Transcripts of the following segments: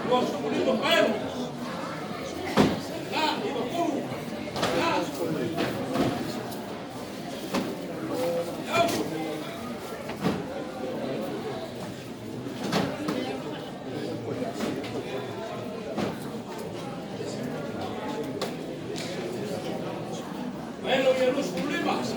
Nosso bonito bairro. Lá, viva Puru. Lá. Bueno, y los problemas.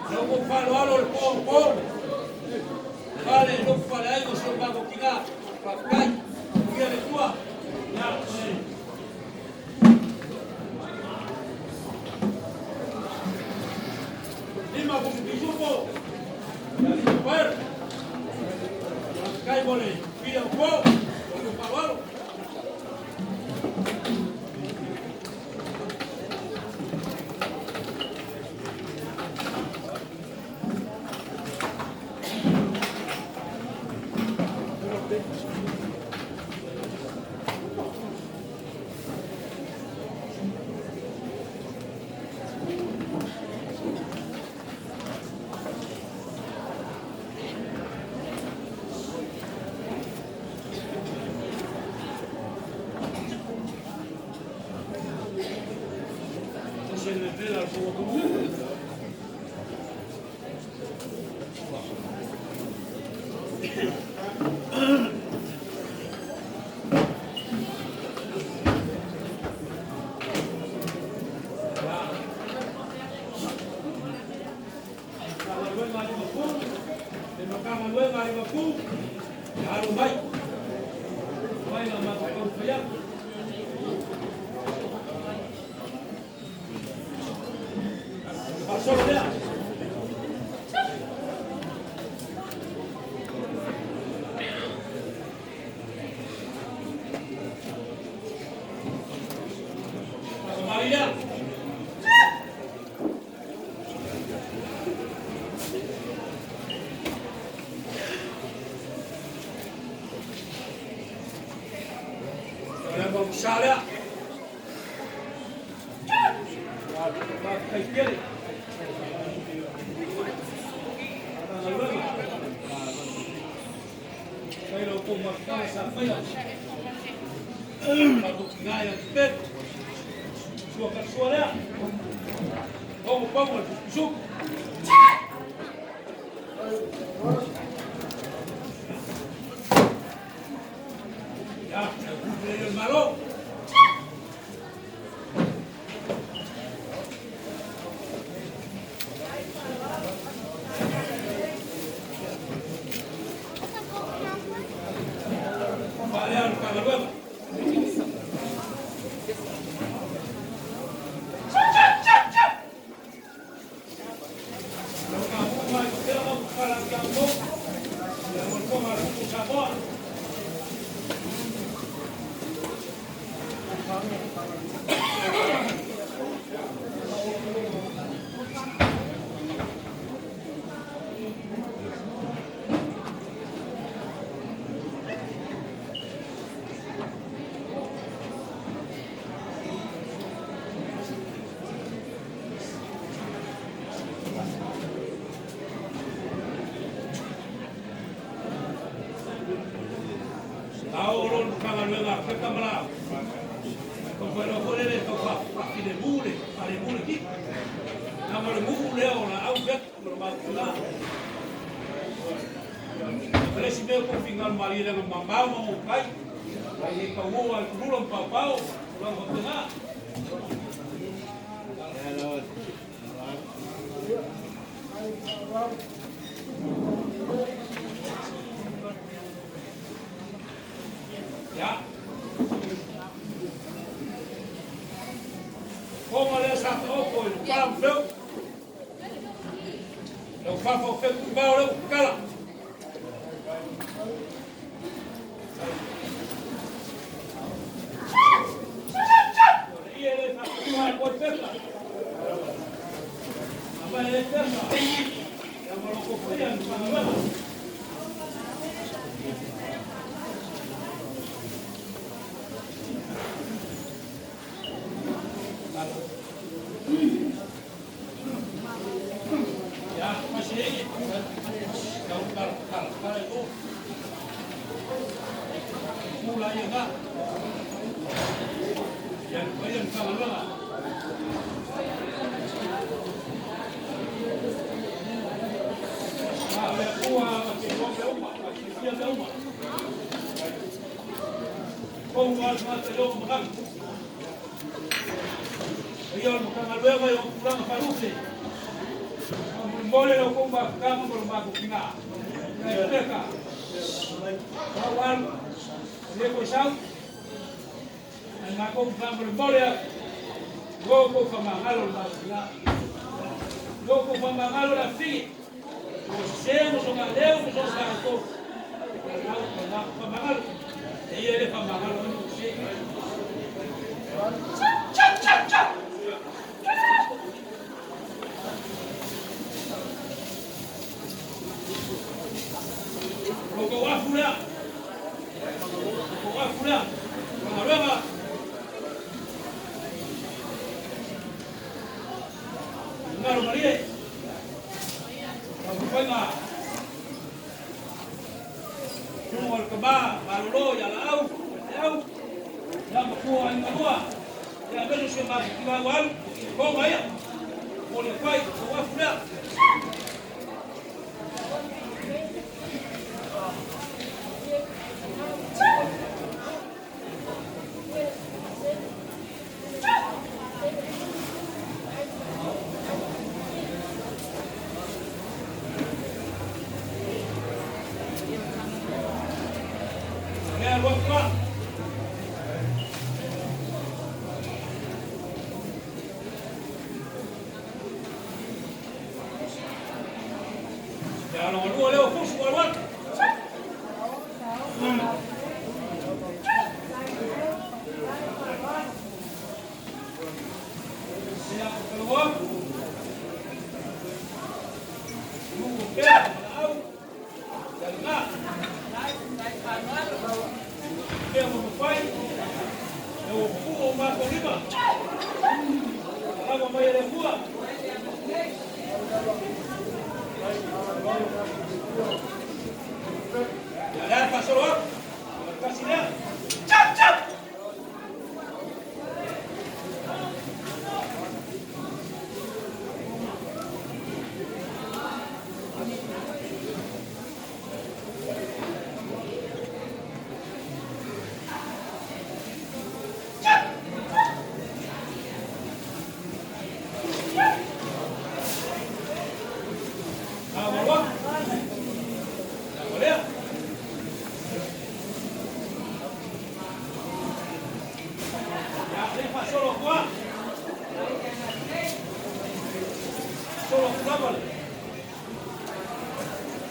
Não vou falar o povo. Vale, não falei, você vai boquinar. Papai, dia de tua. Lima com bijuco. Já lhe ver. Papai, bolei. Filha do povo. Vamos falar. Şale. Kayıtları. Pero como casa fea. Para ganhar pet. Sua casualidade. Vamos, jogo. Ya, el malo. Si veo con final marido en mamá o pai, ahí como al culo en papá o vamos a tener. Ya. Como les atropo el pan feo. Lo papo feo que va a cala. Yan, ayan, kamalawa. Kuha makikombe uma, makisiya uma. Kung talong makang. Ayun, makangalwewa yung kulang parusi. Ang mole na kung bakang bago kinga. Kaya teka. Bawal. Hindi ko siyang. Ang akong mole. Gogo pamangalo na sila. Gogo pamangalo na fi. Você nos jogadeu, nos jogador. Pamangalo. E ele pamangalo não chega. Tchau, tchau, tchau. Logo a fura. Logo a fura. Pamangalo. Ngaro Maria. Venga. Kumol kaba, malulo, yalau, yalau. Yang berkuah yang kedua. Yang benar siapa kibawal, kau bayar. Boleh baik, kau sudah. Ya lo luego leo curso igual. Ya, pero vos. Luego queda, au. Ya está. Queda como pai. Eu fugo más por arriba. Agua más de fuga. Ya, pasó lo casi nada. ¡Chap, chap!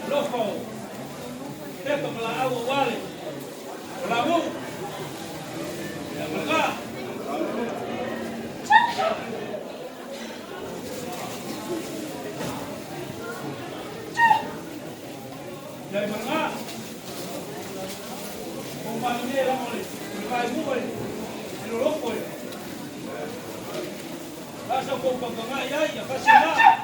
Loco, esto me la hago vale, la voz, la verdad. La verdad, compañera, el país, el loco, vas a compañía ya, casi nada.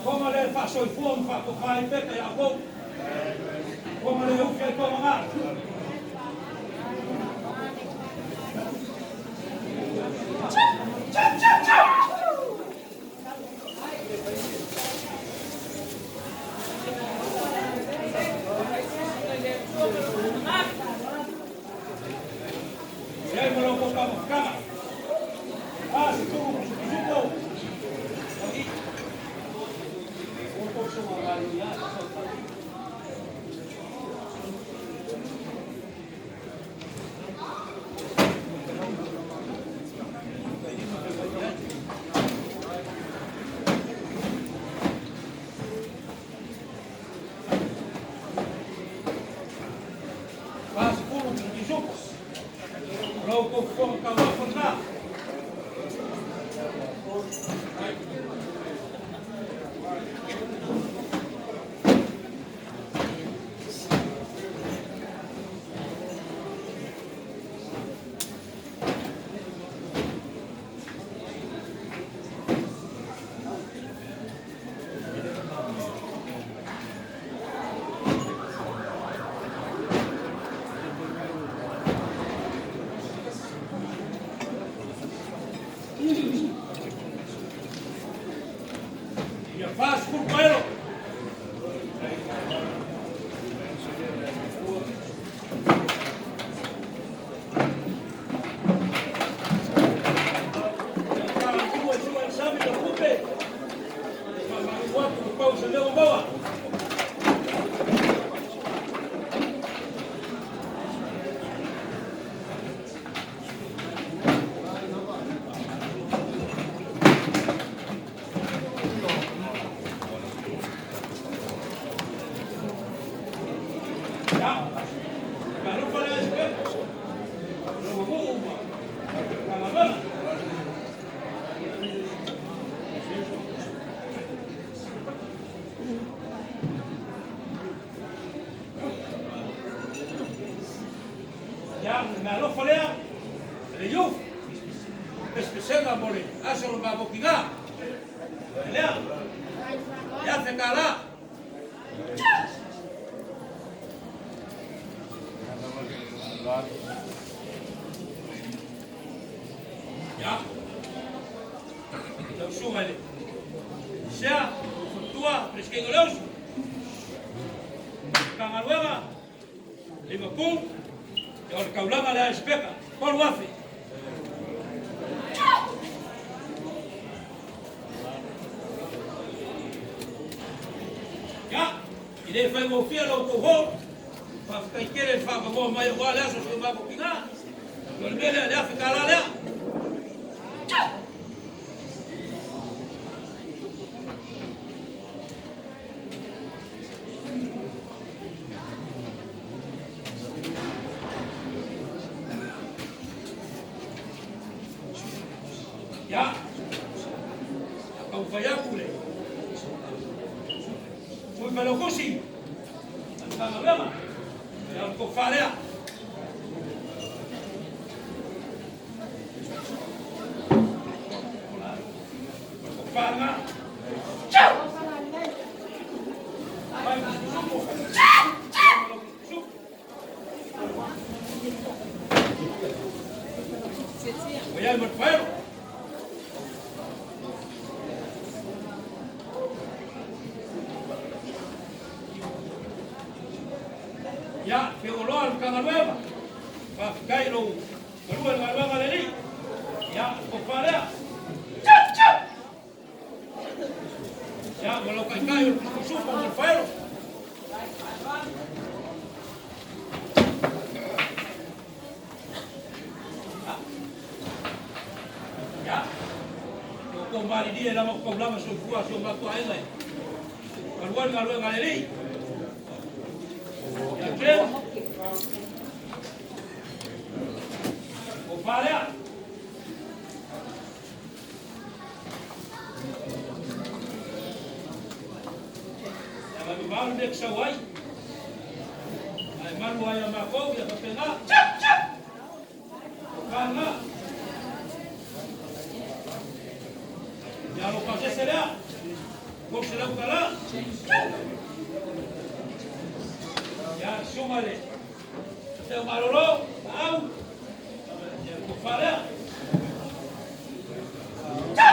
Como le paso el fuego para tocar el pepe y la boca. Como le busca el como más. Chau, chau, chau. Y ahí me lo botamos, cama. Ah, si tú, aquí. Un poco más variedad. Faz puro de jogo. Logo com calor por lá. Ya faz por pelo. Ya, me lo falea, le yo, especial amor, hace lo más boquina, lea, ya se cala. Ya, lo súbale, sea, tua, fresquego leos, Camaruega, Liverpool. Os que hablaba la especa, ¿cuál lo hace? Ya, y de fue un fiel autobús, para que quieren para que vos me igual eso se va a copinar, y el mele le hace calada. Ya, kau faya kule. Fui melokusi. Antara lama. Yang kau falea. Kau falga. Ciao. Vai suku. Voy al mercado. Ya, que voló al Camarueva, para Cairo, voló el Camarueva de ahí, ya, compadre, ya, voló Cairo, el supo, el fuero. Ya, con Maridí, éramos con Blama, su fuación, más tu aire, voló el Camarueva de ahí. Compadre, Mal nek sawai. Ai malu ai makau ya papenga. Karena ya lo pasé será. Kok será kala. Ya súmale. Te malolo, au. Ya compadre. Ya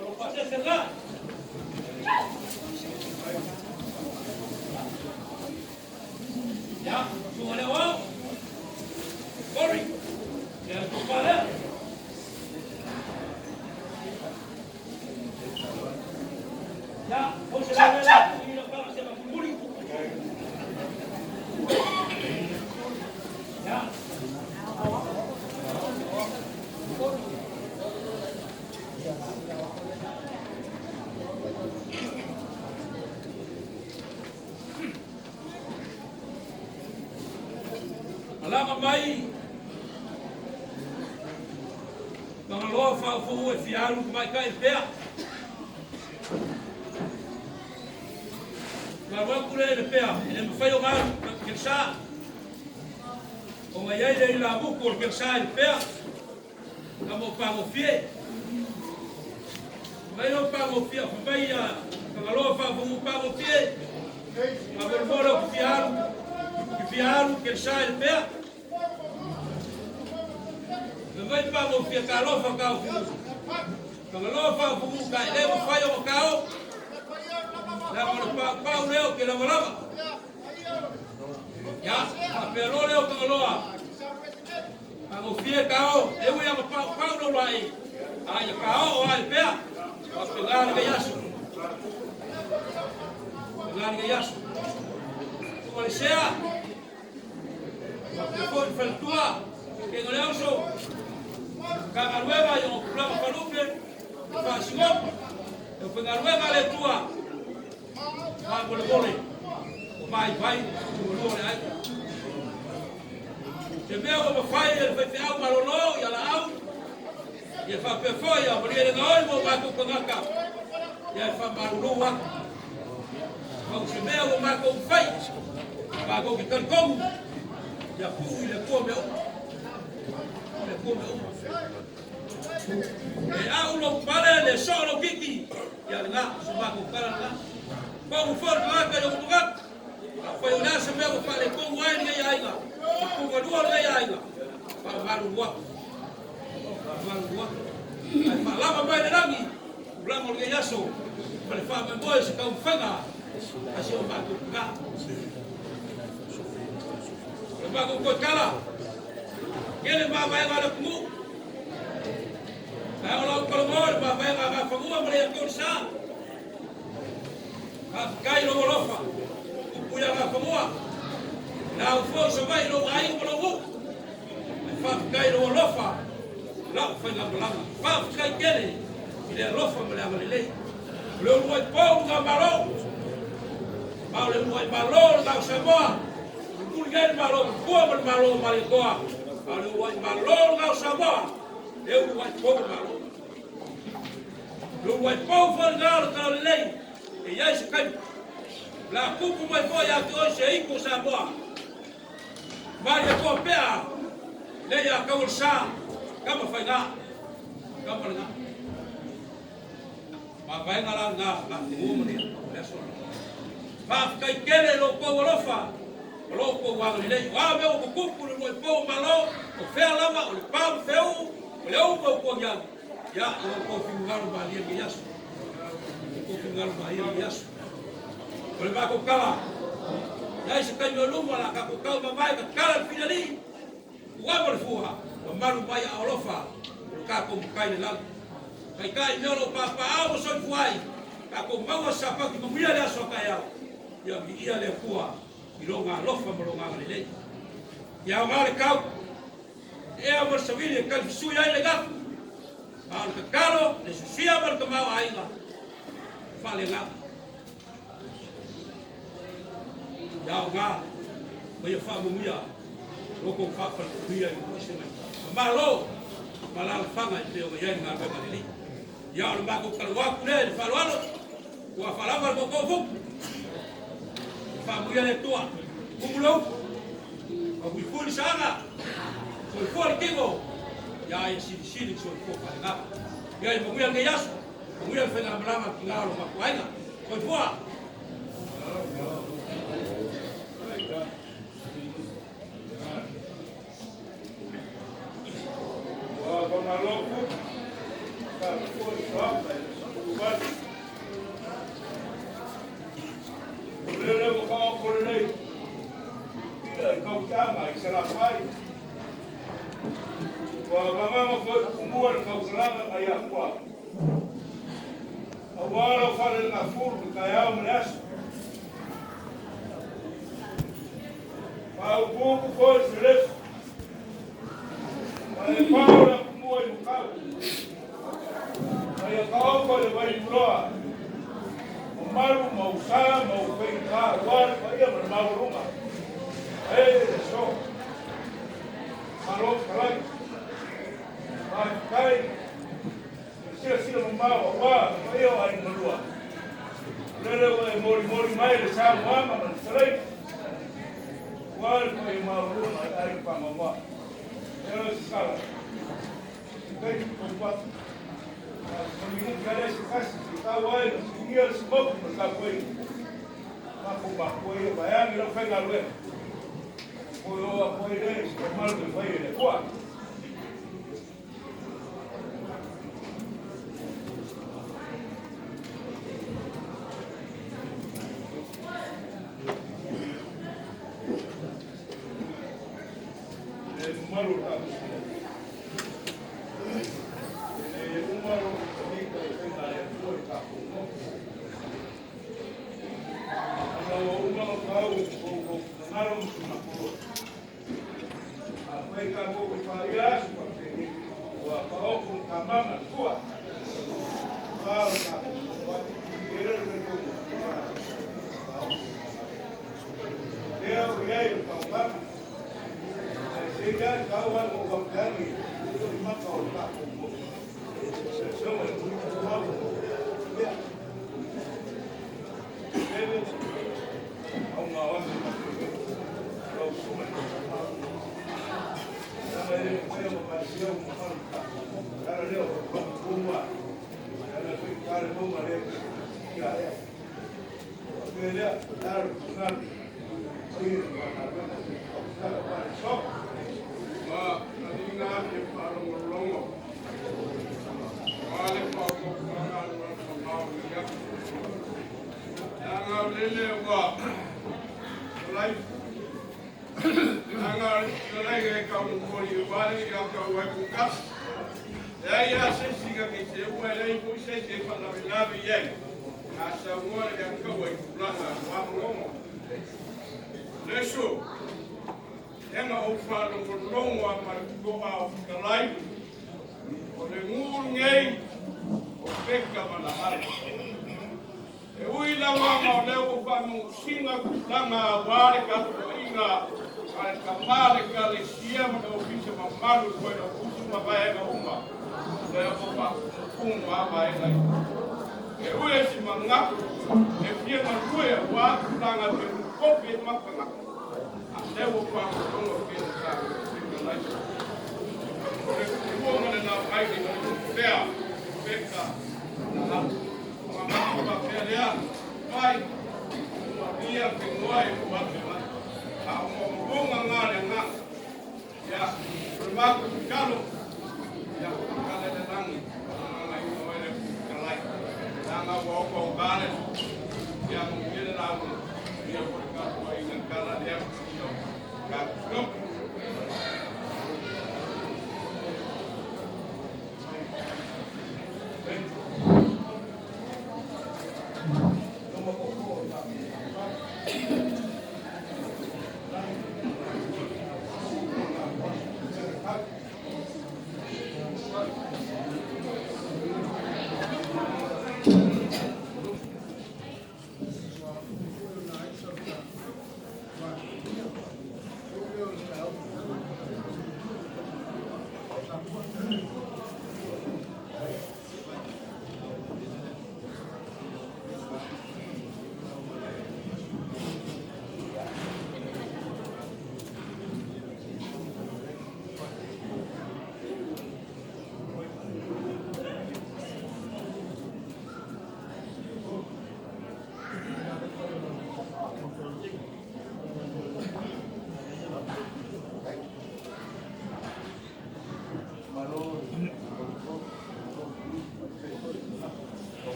lo pasé será. Ya, súmale wow. Corre. Ya compadre. Ya, vos se la vela y lo para se va a cumplir. Alama mai Mangaloa whaafu e whiaru mai kai pea. Marua kure le pea, e mwhai o ngaru kelsa. O ngai eile i la muku o kelsa i pea. Ka mo pango fie. Mai o pango fie, whamai a Mangaloa whaafu pango fie. Ma mormora ki whiaru kelsa i pea. Vai pa mo fia ka lofa ka fu. Ka lofa fu ka e mo fai o ka o. La mo pa leo ke la lava. Ya, pe lo leo ka loa. Ka mo fia ka o, e mo ya pa no lai. Ai ka o ai pe. Pa pe la ga yasu. La ga yasu. Como le sea. Ko fa tua. Que no le uso. Kagarueva yung programa panuple, pasigop, yung Kagarueva le tua, bole, vai, bole ay. Sebeo mo fai el fefeau malono ya la au, ya fa pefoya, bole le ngoi mo mako kongaka, ya fa maruluwa, mau sebeo mo mako fai, mako kikankomu, ya pu ile komeo. E aulo pare le solo kiki ya nga subako para nga ko for nga ka yo tugat foi una se me ko pare ko wai ni ya ina ko ga duo le ya ina para maru wa ai fa lava bai de rangi ramo le yaso para fa me boy se ka ufanga asi o ba nga ba ko kala kele ba bai ga ku kalau mor ba vai ga fagua mare ko sa kai lo lofa puya ga fagua na fo so vai lo ai ko lo fa kai lo lofa la fa ga bla fa kai kele ile lofa mare ga le lo lo po ga maro ba le lo maro ga sa boa ku ga maro ko maro mare ko ba le lo maro ga sa boa eu vai pouco malo. Eu vai pouco falando para o lei. E aí se cai. Lá pouco mais foi a que hoje aí com sabor. Maria copia. Lei a causar. Como foi lá? Como lá? Mas vai lá na comunidade. É só. Vai ficar querer lo povo lofa. Lo povo a lei. Ah meu o cuco no povo malo. O fé lama o pau feu. Leo ko ko ya ko fingar ba dia bias ko fingar ba dia bias ole ba ko kala ya se ka yo lumo la ka ko ka ba mai ka kala finali wa mo fuha o maru ba ya olofa ka ko kai la kai no pa pa o so fuai ka ko ma sa pa ki mo ya le so ka ya bi le fuha ilonga alofa mo longa le ya male ka e a mo savile ka suya ile ga al caro le suya por tomar aiga fale la ya ga mo ya fa mo ya lo ko fa fa kuya ni sema malo malal fanga te o ya nga ka ni ya lo ba ko kalwa kule fa lo ko fa la ko ko fu fa mo ya le tua kumulo ko fu ni sanga foi fora kigo ya isi so ko para ya mo ya ngeyaso mo ya fena mlama kingalo makwaina foi fora wa maloko ka foi só le mo ka ko le ka ka mai será pai wa mama foi kumua ka usalama aya kwa awara fale na furu ka yao mnas pa ubu ko sres ale paula kumua ni ka aya ka ko le vai proa maru mausa mau pe ka wa aya maru ruma so Wah, ayo ay malua. Lele wa mori mai le sa mama na trai. Wah, ay malu ay pangwa. Ero skala. Kai kompa. Kami kaya si kasi tawai dia sebab berkapoi. Aku bakoi bayang lo fai galwe. Koyo apoi deh, mal de fai de kwa. Malu tak. Malu ni kalau kita yang boleh tak. Kalau umur tahu, malu nak puluh. Apa yang kamu berpayah seperti ini? Wah, kalau pun kamar kuat. Kalau tak kuat, kira itu. Dia kamar. Sehingga kawan orang kami itu lima tahun tak umur. Semua itu tahu. Ya. Jadi, orang awam kalau semua sama ini saya membaca mahal. Kalau dia rumah, kalau rumah dia ya. Dia taruh sunat. Ini kalau sok. Nadina ke para molongo. Wale pa ko kana na ya. Anga lele wa. Lai. Anga lele ka mo ni wale ya ka wa ku ka. Ya sisi ka ke se wa lai ku se pa na labi ye. Asa mo ya ka wa ku la wa mo. Leso. Enga o whānau o rongo a mariko a o whikalai, o le ngūru ngei o peka manahara. E ui lawa ma o leo o whānau singa kutanga a wāre ka inga a le kamare ka le sia ma ka o pisa ma maru koe na kutu ma vai ega uma. Leo o whānau a vai lai. E ui e si mangaku, e pia ma rue a wākutanga te rukopi e makanga. There will come a long of in the life. The woman is now fighting fair, Becca, Mamma, Pelia, fight, Maria, Pinoy, Batman, our woman and not. Yeah, remark of Gallo, yeah, Galanang, Lama walk on balance, yeah, get it out. Yeah, for the Gato and Galan. Go.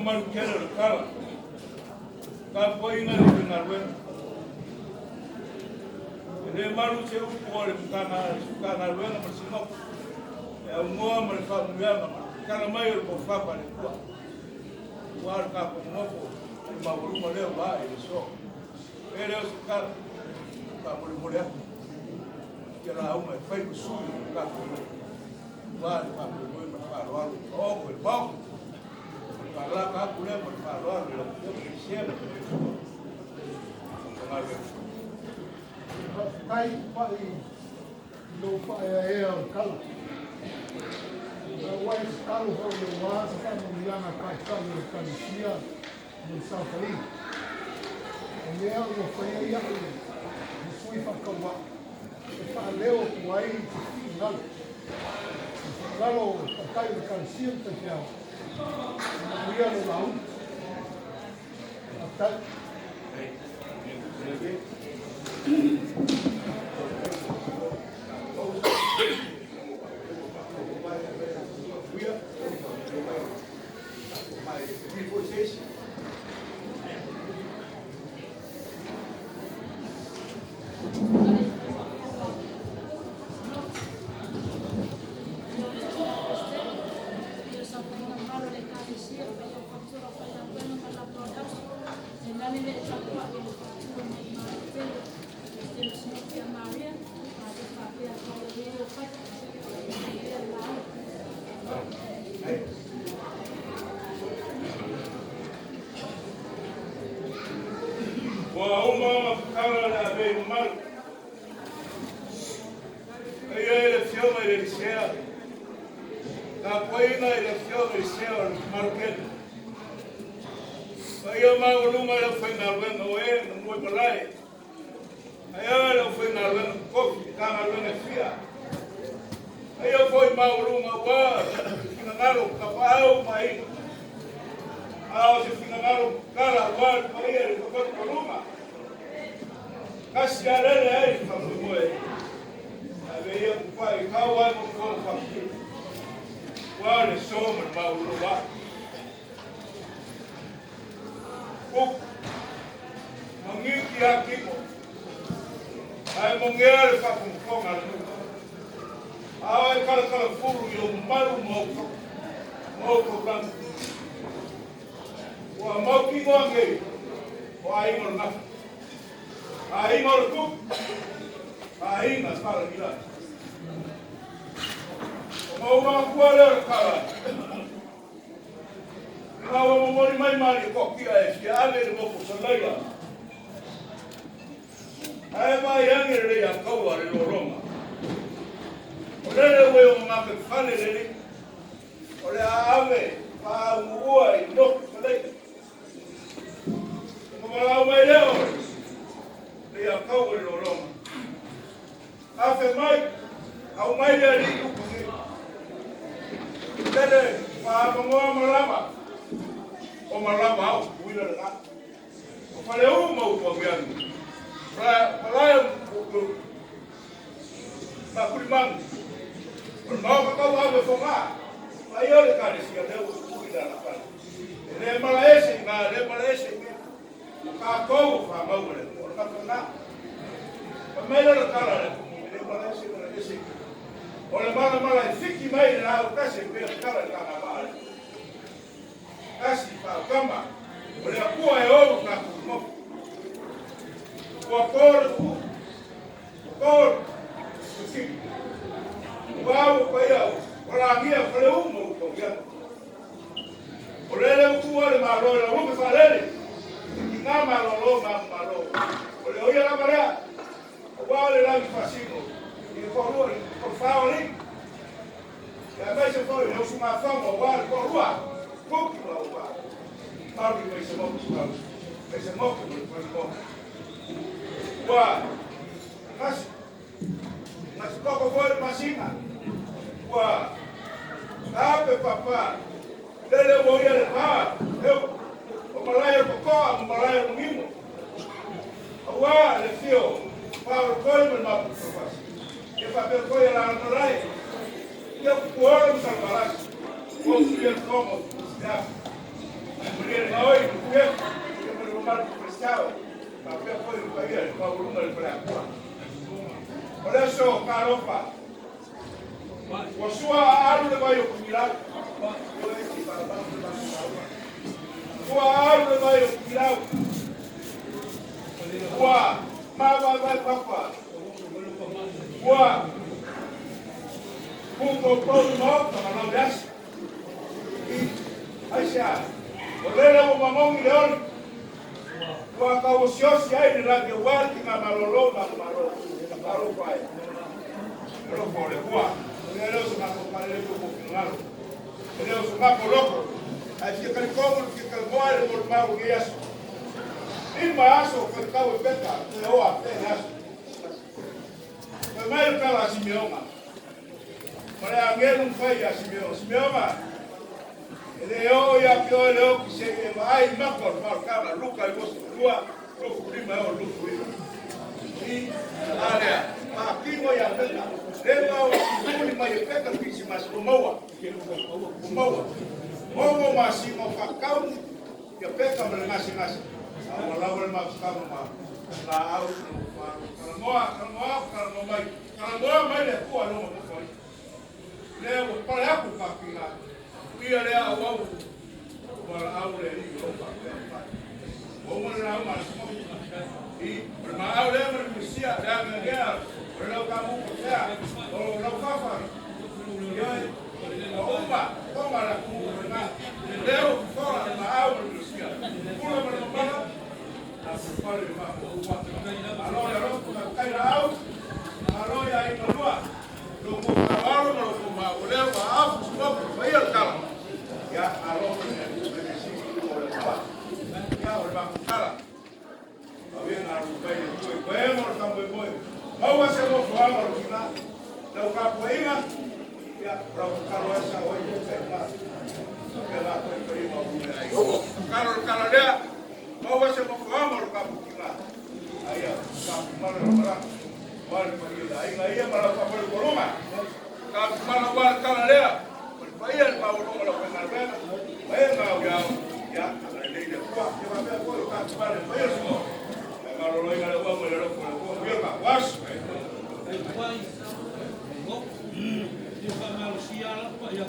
Maru kera kala, ka poina ni ngarwe. Ele maru se upole kana ngarwe na masino. E umwa marfa muyama kana mayo ko fa pa ni kwa. War ka ko mo ko. mauluma leo vai so. Ele é o cara tá mulher. Que era uma foi o sul do cara. Vai para o farol, o bom. Para lá cá por aí para farol, eu crescendo. Kai pai no pai é o calo. O wai calo ho no wa sa no milana kai calo no calicia no Safari. O meu no foi ia no fui fa kawa. E fa leo wai final. Galo kai no calicia te já. No ia no lau. Até Ua au le vai o kilau. Ua vai papa. Ua punto pau no para não das. Aí já. O lele o mamão e leon. Ua ka o siosi ai na que o ar que malolo na malo. Paro pai. Pero por ua. Lele o na ko pare ko finalo. Lele o na ko loco. Aí fica como que calmoa por mau guias. Embaixo, que acaba de pecar, eu apenas. Primeiro pela Simeoma. Para alguém não foi a Simeoma. Simeoma, ele eu e a que eu que se vai não por marcar Luca e você rua, Luca prima eu Luca. E área, aqui não ia pecar. Leva o último ia pecar que se mais moa. Moa. Moa mas se não facau, ia pecar mas nasi. Walau mak kamu mak, lau kalau mai le kuah no mau le pada aku kakina, dia le awal, walau le ini orang kakak, mau mana mas, i bermau le manusia dan dia, kalau kamu kerja, kalau kafir, dia rumah, kau malah kamu bermau, le orang mau manusia, pulau bermau. Mau você mau fahamar kamu kita, ayah, kamu malah ayah malah kamu berumah, kamu malah buat kalau dia, bayar kamu malah pengarang, bayar kau ya, kalau dia kuat, dia bayar kau, kamu bayar semua, kalau lo yang ada uang bayar kau, biar kau was. Dia manusia lah, pak yang